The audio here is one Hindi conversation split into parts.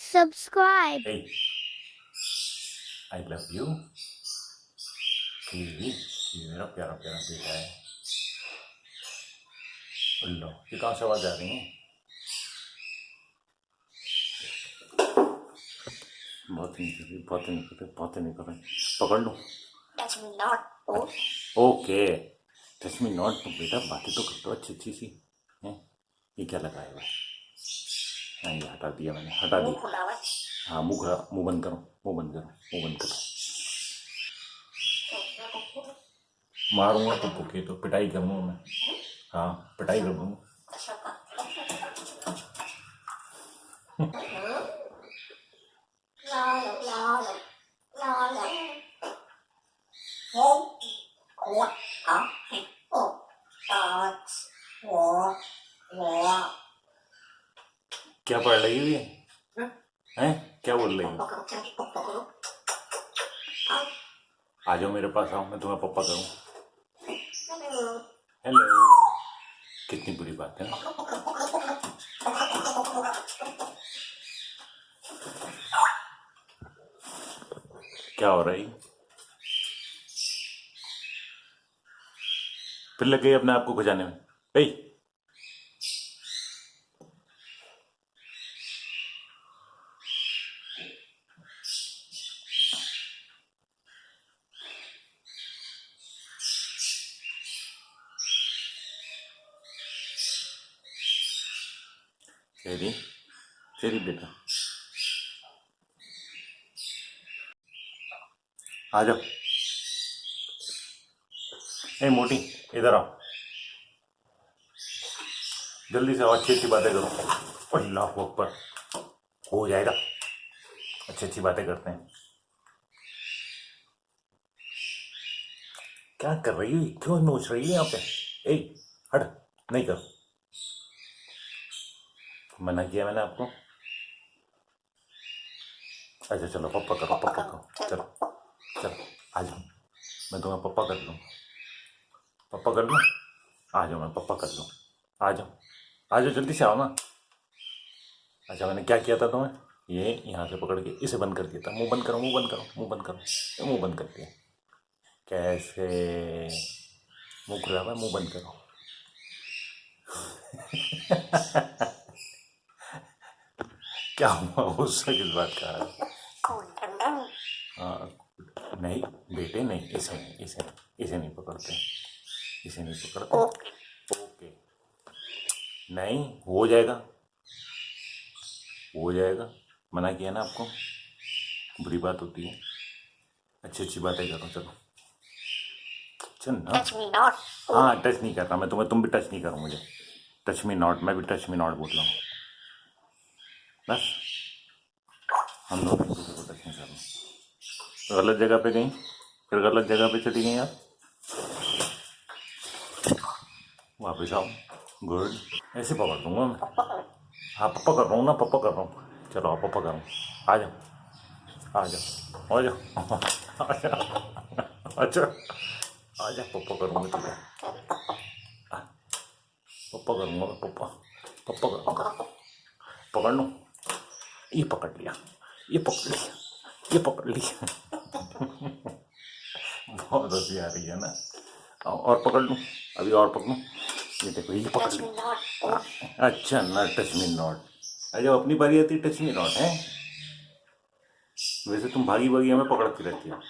subscribe. Hey, I love you. Kiwi ये मेरा प्यारा प्यारा बेटा है। लो, ये कहाँ से आवाज आ रही है? बहुत नहीं कर रही, बहुत नहीं कर रही, बहुत नहीं कर रही। पकड़ लो। Touch me not. Okay, touch me not. तो बेटा बातें तो कर दो अच्छी अच्छी सी। हैं? ये क्या लगाया हुआ है? हाँ, ये हटा दिया मैंने, हटा मुंह दिया। खुला हुआ है। हाँ, मुंह खुला, मुंह बंद करो, मुंह बंद करो, मुंह बंद करो। मारूंगा तो भूखे तो पिटाई करूंगा मैं। हाँ, पिटाई कर दूंगा। क्या पढ़ रही हो ये? हैं? क्या बोल रही हो? आ जाओ मेरे पास, आओ, मैं तुम्हें पप्पा करूँ। हेलो। कितनी बुरी बात है। क्या हो रहा है? फिर लग गई अपने आप को खुजाने में। ए, तेरी तेरी बेटा, आ जाओ। ए मोटी, इधर आओ, जल्दी से आओ, अच्छी अच्छी बातें करो। अल्लाह अकबर, हो जाएगा। अच्छी अच्छी बातें करते हैं। क्या कर रही है? क्यों नोच रही है यहाँ पे? ए, हट, नहीं करो। मना किया मैंने आपको। अच्छा चलो, पप्पा करो, पप्पा करो, चलो चलो, आ जाओ, मैं तुम्हें पप्पा कर लूँ। पप्पा कर लूँ? आ जाओ, मैं पप्पा कर लूँ। आ जाओ, आ जाओ, जल्दी से आओ ना। अच्छा, मैंने क्या किया था तुम्हें? ये यहाँ से पकड़ के इसे बंद कर दिया था। मुंह बंद करो, मुंह बंद करो, मुंह बंद करो, मुंह बंद कर दिया। कैसे? मुंह खुला हुआ है, मुंह बंद करो। क्या हुआ? गुस्सा किस बात का आ रहा है? हाँ, नहीं बेटे, नहीं, इसे नहीं, इसे नहीं, इसे नहीं पकड़ते, इसे नहीं पकड़ते। ओके, नहीं, हो जाएगा, हो जाएगा। मना किया ना आपको, बुरी बात होती है। अच्छी अच्छी बातें करो, चलो चल ना। हाँ, टच नहीं करना मैं तुम्हें, तुम भी टच नहीं करो मुझे। टच मी नॉट, मैं भी टच मी नॉट बोल रहा हूँ। बस, हम दोनों एक दूसरे को टच नहीं करना। गलत जगह पे गई, फिर गलत जगह पे चली गई आप। वापस आओ। गुड, ऐसे पकड़ दूंगा मैं। हाँ, पप्पा कर रहा हूँ ना, पप्पा कर रहा हूँ। चलो आप पप्पा करो, आ जाओ, आ जाओ, आ जाओ, आ जाओ, अच्छा, आ जा, पप्पा करूँगा तुझे, पप्पा करूँगा मैं, पप्पा, पप्पा करूँगा। पकड़ लो, ये पकड़ लिया, ये पकड़ लिया, ये पकड़ लिया। बहुत हंसी आ रही है ना। और पकड़ लूँ, अभी और पकड़ूँ। ये देखो, ये पकड़ लूँ। अच्छा ना, टच मी नॉट। जब अपनी बारी आती टच मी नॉट है। वैसे तुम भागी भागी हमें पकड़ती रहती हो।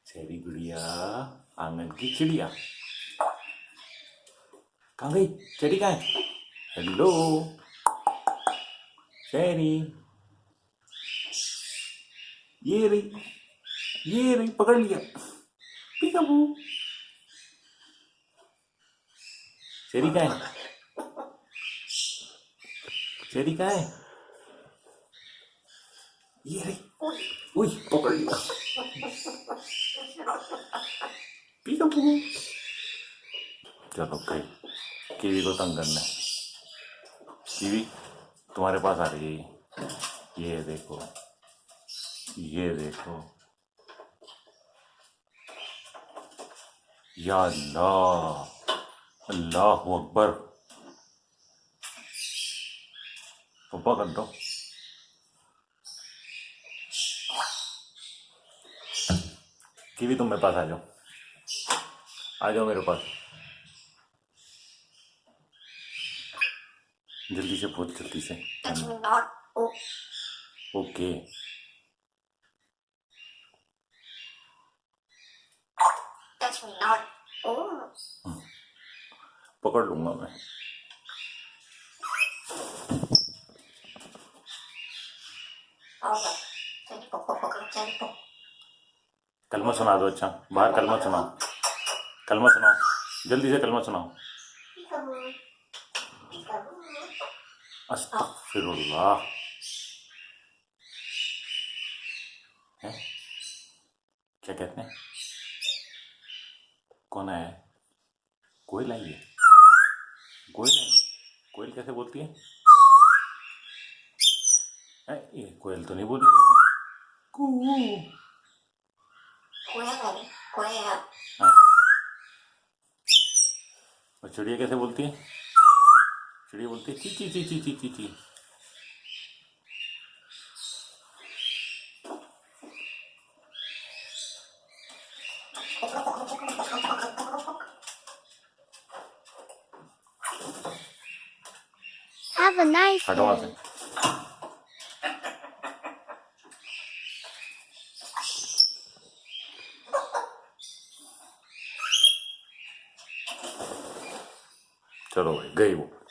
शेरी गुड़िया, आंगन की चिड़िया, कहाँ गई? चेरी कहाँ है? हेलो शेरी, ये रही, ये रही, पकड़ लिया। पीकाबू, शेरी कहाँ है? शेरी कहाँ है? ये रही, उई, पकड़ लिया। पीकाबू, चलो गई। कीवी को तंग करना है। कीवी तुम्हारे पास आ रही है। ये देखो, ये देखो, या अल्लाह, अल्लाह अकबर। पप्पा कर दो। कीवी तुम मेरे पास आ जाओ, आ जाओ मेरे पास, जल्दी से, बहुत जल्दी से। Touch me not. Oh, okay, touch me not. Oh, पकड़ लूंगा मैं। okay. Jadi pokok jadi pokok. कलमा सुना दो। अच्छा, बाहर कलमा सुनाओ, कलमा सुनाओ, जल्दी से कलमा सुनाओ। Peekaboo. Peekaboo. अस्तगफिरुल्लाह। है क्या कहते हैं? कौन आया है? कोयल आई है? कोयल आई है? कोयल कैसे बोलती है? ये कोयल तो नहीं बोल रही है। कू। Koya lagi. Koya. हाँ, और चिड़िया कैसे बोलती है? चिड़िया बोलती है ची ची ची ची ची ची ची। Have a nice हटो वहाँ day. से। चलो भाई, गई वो।